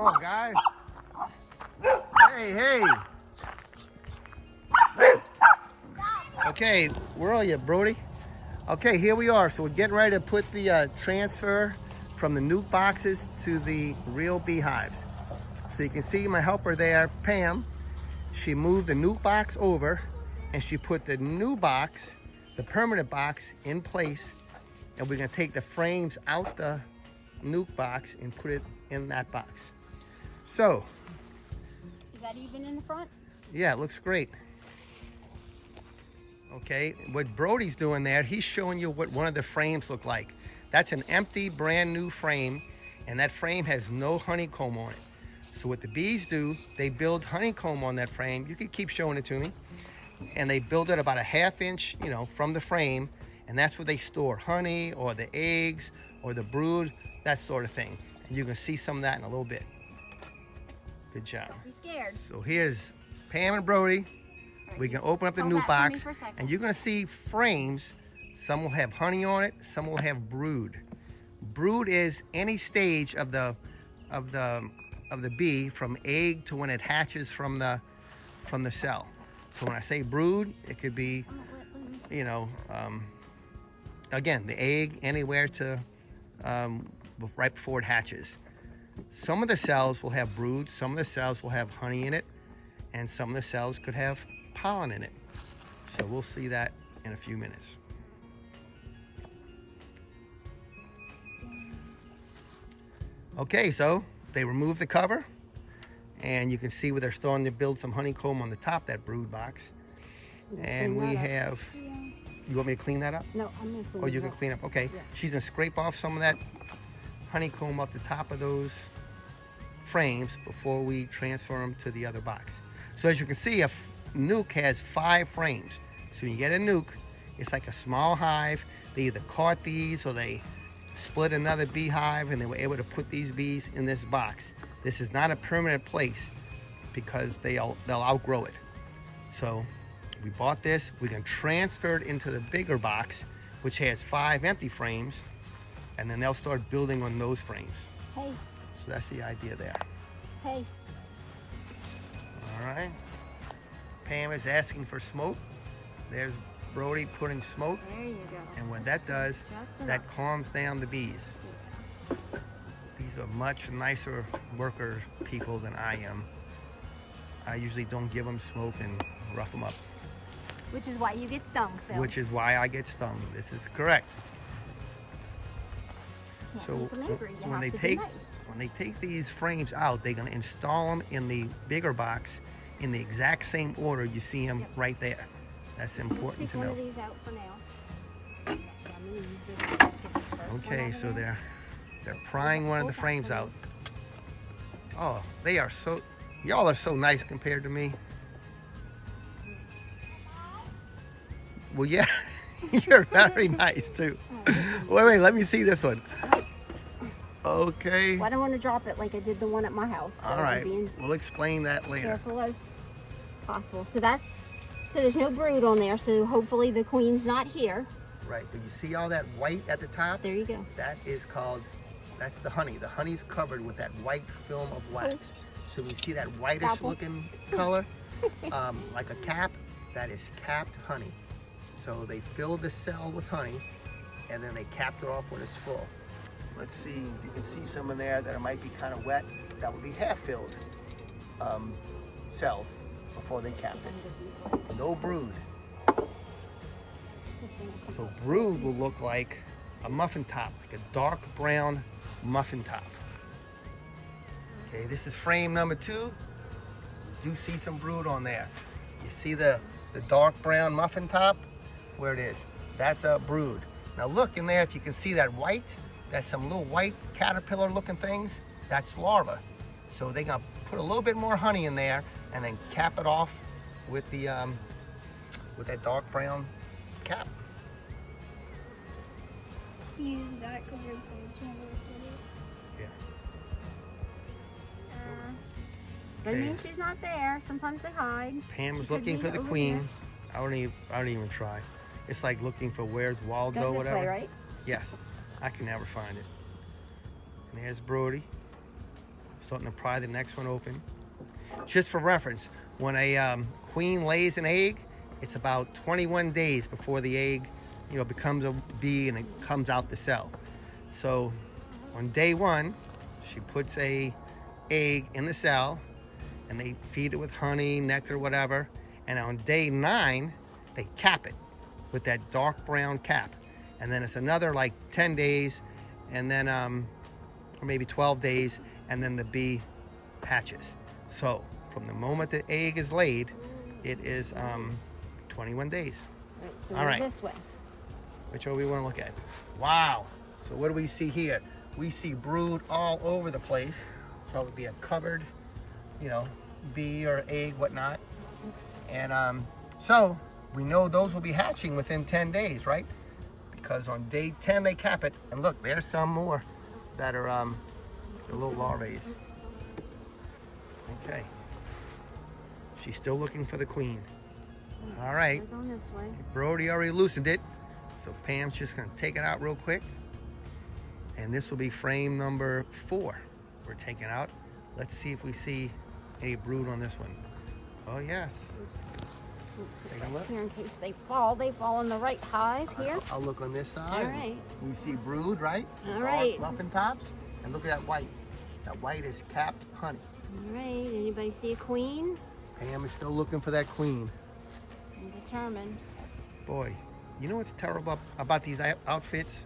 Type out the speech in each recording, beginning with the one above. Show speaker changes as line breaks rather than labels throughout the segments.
on, guys. Hey, hey. Okay, where are you, Brody? Okay, here we are. So we're getting ready to put the transfer from the nuke boxes to the real beehives. So you can see my helper there, Pam. She moved the nuke box over and she put the new box, the permanent box, in place. And we're gonna take the frames out the nuke box and put it in that box. So.
Is that even in the front?
Yeah, it looks great. Okay, what Brody's doing there, he's showing you what one of the frames look like. That's an empty, brand new frame, and that frame has no honeycomb on it. So what the bees do, they build honeycomb on that frame. You can keep showing it to me. And they build it about a ½ inch, from the frame, and that's where they store honey or the eggs or the brood, that sort of thing. And you can see some of that in a little bit. Good job.
Don't be scared.
So here's Pam and Brody. We can open up the new box, and you're going to see frames. Some will have honey on it. Some will have brood. Brood is any stage of the bee, from egg to when it hatches from the cell. So when I say brood, it could be, again, the egg anywhere to right before it hatches. Some of the cells will have brood. Some of the cells will have honey in it, and some of the cells could have pollen in it. So we'll see that in a few minutes. Okay, so they removed the cover, and you can see where they're starting to build some honeycomb on the top of that brood box. And we have, you want me to clean that up?
No, I'm going to clean it up.
Oh, you can clean up, okay.
Yeah.
She's gonna scrape off some of that honeycomb off the top of those frames before we transfer them to the other box. So as you can see, a nuke has 5 frames. So when you get a nuke, it's like a small hive. They either caught these or they split another beehive and they were able to put these bees in this box. This is not a permanent place because they'll outgrow it. So we bought this, we can transfer it into the bigger box, which has 5 empty frames, and then they'll start building on those frames.
Hey.
So that's the idea there.
Hey.
All right. Pam is asking for smoke. There's Brody putting smoke.
There you go.
And what that does, that calms down the bees.
Yeah.
These are much nicer worker people than I am. I usually don't give them smoke and rough them up.
Which is why you get stung, Phil.
Which is why I get stung. This is correct.
Can't
So
make them angry. You
when
have
they
to be
take
nice.
when they take these frames out, they're going to install them in the bigger box in the exact same order you see them right there. That's important to
Take
know.
one of these out for now. I'm gonna use this first
Okay,
one
so
over there.
they're prying one of the frames out. Oh, they are so, y'all are so nice compared to me. Well, yeah, you're very nice too. Wait, let me see this one. Okay.
Well, I don't want to drop it like I did the one at my house. So
All right,
being
we'll explain that later.
careful as possible. So there's no brood on there. So hopefully the queen's not here.
Right, but you see all that white at the top?
There you go.
That is called, that's the honey. The honey's covered with that white film of wax. So you see that whitish
Scalpel.
looking color, like a cap, that is capped honey. So they filled the cell with honey, and then they capped it off when it's full. Let's see, you can see some in there that might be kind of wet. That would be half-filled cells before they capped it. No brood. So brood will look like a muffin top, like a dark brown muffin top. Okay, this is frame number 2. You do see some brood on there. You see the dark brown muffin top? Where it is. That's a brood. Now look in there, if you can see that white, that's some little white caterpillar looking things. That's larva. So they're gonna put a little bit more honey in there and then cap it off with the with that dark brown cap.
Use that because your clothes won't work with it.
Yeah.
Doesn't mean she's not there. Sometimes they hide.
Pam's
She could
looking
be
for the
over
queen.
here.
I don't even try. It's like looking for where's Waldo,
Goes this
whatever.
way, right?
Yes, I can never find it. And there's Brody. starting to pry the next one open. Just for reference, when a queen lays an egg, it's about 21 days before the egg, becomes a bee and it comes out the cell. So on day 1, she puts a egg in the cell and they feed it with honey, nectar, whatever. And on day 9, they cap it with that dark brown cap. And then it's another like 10 days and then, or maybe 12 days, and then the bee hatches. So from the moment the egg is laid, it is 21 days.
Right, so
all right.
This way.
Which one we want to look at? Wow. So what do we see here? We see brood all over the place. So it would be a covered, bee or egg, whatnot. And so we know those will be hatching within 10 days, right? Because on day 10 they cap it. And look, there's some more that are the little larvae. Okay. She's still looking for the queen. All right.
We're going this way.
Brody already loosened it. So Pam's just gonna take it out real quick. And this will be frame number 4 we're taking out. Let's see if we see any brood on this one. Oh yes. Take a look.
Here in case they fall in the right hive here.
I'll look on this side.
All right.
We see brood, right?
All
Dark
right.
muffin tops. And look at that white. That white is capped honey.
All right. Anybody see a queen?
Pam is still looking for that queen.
I'm determined.
Boy, you know what's terrible about these outfits?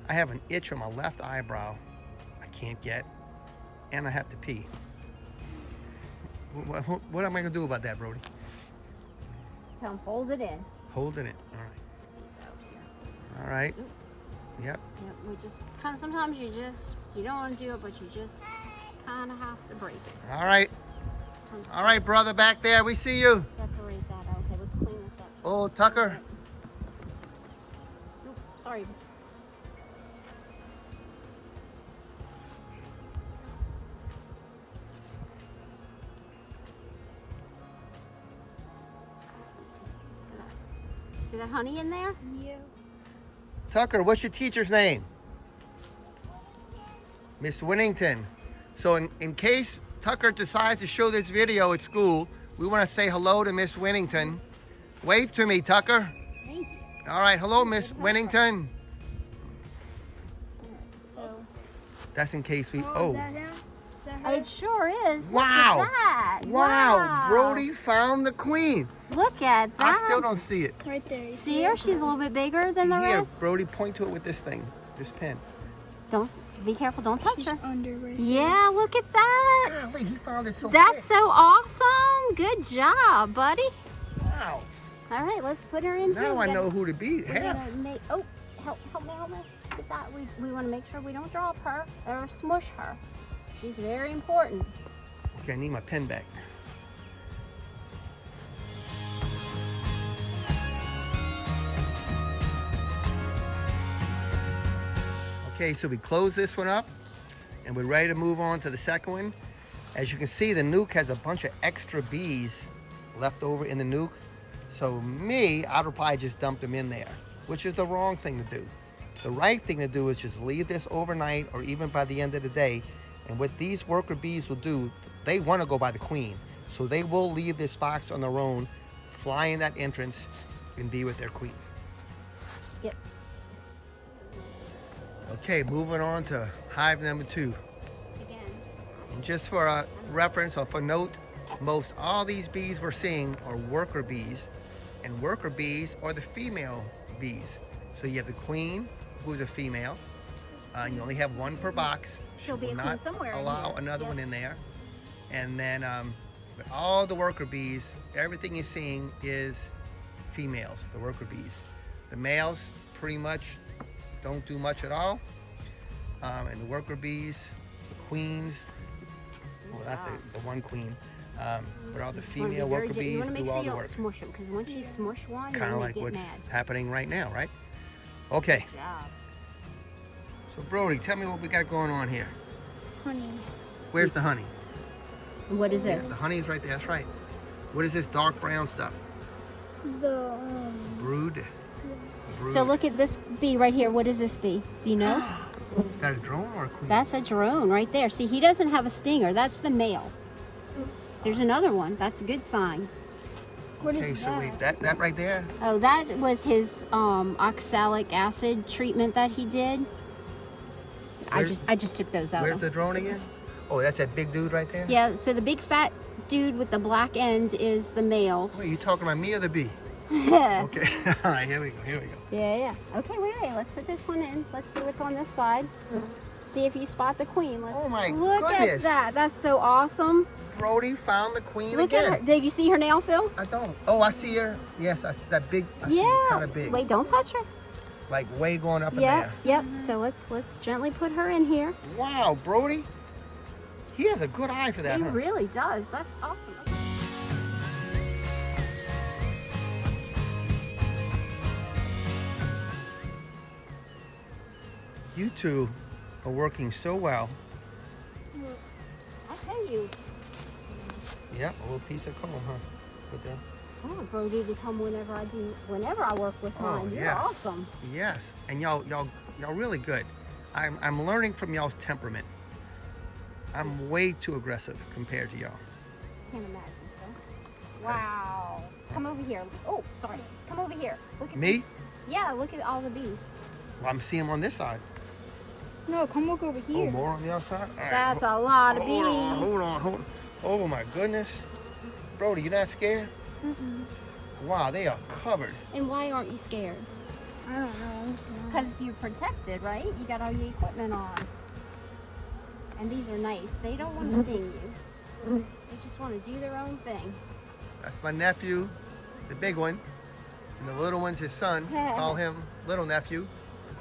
I have an itch on my left eyebrow I can't get, and I have to pee. What am I gonna do about that, Brody?
Tell them hold it in.
Holding it. All right.
He's out here.
All right. Yep.
Yep. We just kind of sometimes you don't want to do it, but you just kind of have to break it.
All right. All right, brother, back there. We see you.
Separate that. Okay, let's clean this up.
Oh, Tucker.
Oop, sorry. See that honey in there?
Yeah.
Tucker, what's your teacher's name? Miss Winnington. So in case Tucker decides to show this video at school, we want to say hello to Miss Winnington. Wave to me, Tucker.
Thank you.
All right, hello, Miss Winnington.
So
That's in case we,
Is
oh.
that her? Is that her?
it sure is.
Wow.
Look at that.
Wow, Brody found the queen.
Look at that.
I still don't see it.
Right there. You
See her? She's a little bit bigger than the
Here,
rest.
Brody, point to it with this thing, this pen.
Don't be careful. Don't touch
She's
her.
under right
Yeah, look at that.
Golly, he found it so
That's
quick.
so awesome. Good job, buddy.
Wow.
All right, let's put her in here.
Now I know who to be.
We're
Have.
gonna make, oh, help me. Get that. We want to make sure we don't drop her or smush her. She's very important.
Okay, I need my pen back. Okay, so we close this one up and we're ready to move on to the second one. As you can see, the nuke has a bunch of extra bees left over in the nuke. So me, I would probably just dump them in there, which is the wrong thing to do. The right thing to do is just leave this overnight or even by the end of the day. And what these worker bees will do, they want to go by the queen. So they will leave this box on their own, fly in that entrance, and be with their queen.
Yep.
Okay, moving on to hive number 2.
Again.
And just for a reference or for note, most all these bees we're seeing are worker bees. And worker bees are the female bees. So you have the queen, who's a female. You only have one per box.
She'll be
will
a queen
not
somewhere in
allow
here.
another
Yep.
one in there. And then but all the worker bees, everything you're seeing is females, the worker bees. The males pretty much don't do much at all. And the worker bees, the queens, well, not the one queen, but all the female worker
You
bees
want to make
do
sure
all
you
the
don't
work.
smush them, because once you smush one,
Kind
then
of
they
like
get
what's
mad.
happening right now, right? Okay,
Good job.
so Brody, tell me what we got going on here.
Honey.
Where's the honey?
What is
Yeah,
this?
the honey is right there, that's right. What is this dark brown stuff?
The
Brood? Brood.
So look at this bee right here. What is this bee? Do you know?
Is that a drone or a queen?
That's a drone right there. See, he doesn't have a stinger. That's the male. There's another one. That's a good sign.
What
Okay,
is
so
that?
wait, that right there?
Oh, that was his oxalic acid treatment that he did. I just took those out.
Where's the drone again? Oh, that's that big dude right there?
Yeah, so the big fat dude with the black end is the male.
Wait, you talking about me or the bee?
yeah,
Okay, all right, here we go,
yeah. Okay, wait. Let's put this one in. Let's see what's on this side. See if you spot the queen.
Oh my
Look
goodness.
at that. That's so awesome.
Brody found the queen
Look
again.
at her. Did you see her nail, Phil?
I don't. Oh, I see her. Yes, I see that big.
Yeah.
Kind of big.
Wait, don't touch her.
Like way going up in
Yep,
there.
yep. So let's gently put her in here.
Wow, Brody. He has a good eye for that,
He
huh?
really does. That's awesome.
You two are working so well.
I'll pay you.
Yep, a little piece of comb, huh? Put that.
I want Brody to come whenever I work with mine. You're
yes.
awesome.
Yes, and y'all really good. I'm learning from y'all's temperament. I'm way too aggressive compared to y'all.
Can't imagine, Phil. Wow. Come over here. Oh, sorry. Come over here. Look at
Me?
Yeah, look at all the bees.
Well, I'm seeing them on this side.
No, come look over here.
Oh, more on the outside? All right,
That's a lot of bees.
Hold on. Oh my goodness. Brody, you not scared? Wow, they are covered.
And why aren't you scared?
I don't know.
Because you're protected, right? You got all your equipment on. And these are nice. They don't want to sting you. They just want to do their own thing.
That's my nephew, the big one. And the little one's his son. Call him little nephew.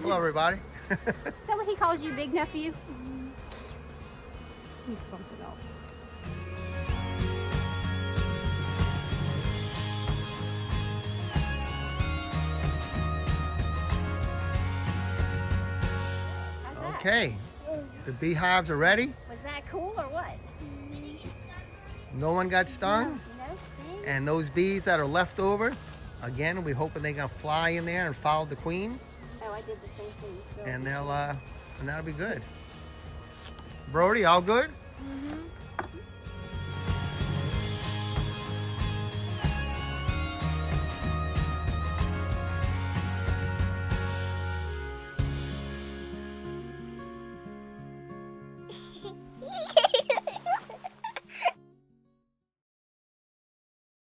Hello, everybody.
Is that what he calls you, big nephew? He's something else. How's that?
Okay, the beehives are ready.
Was that cool or what?
No one got stung.
No sting?
And those bees that are left over, again, we're hoping they're gonna fly in there and follow the queen,
Oh, I did the same thing. So
and and that'll be good. Brody, all good?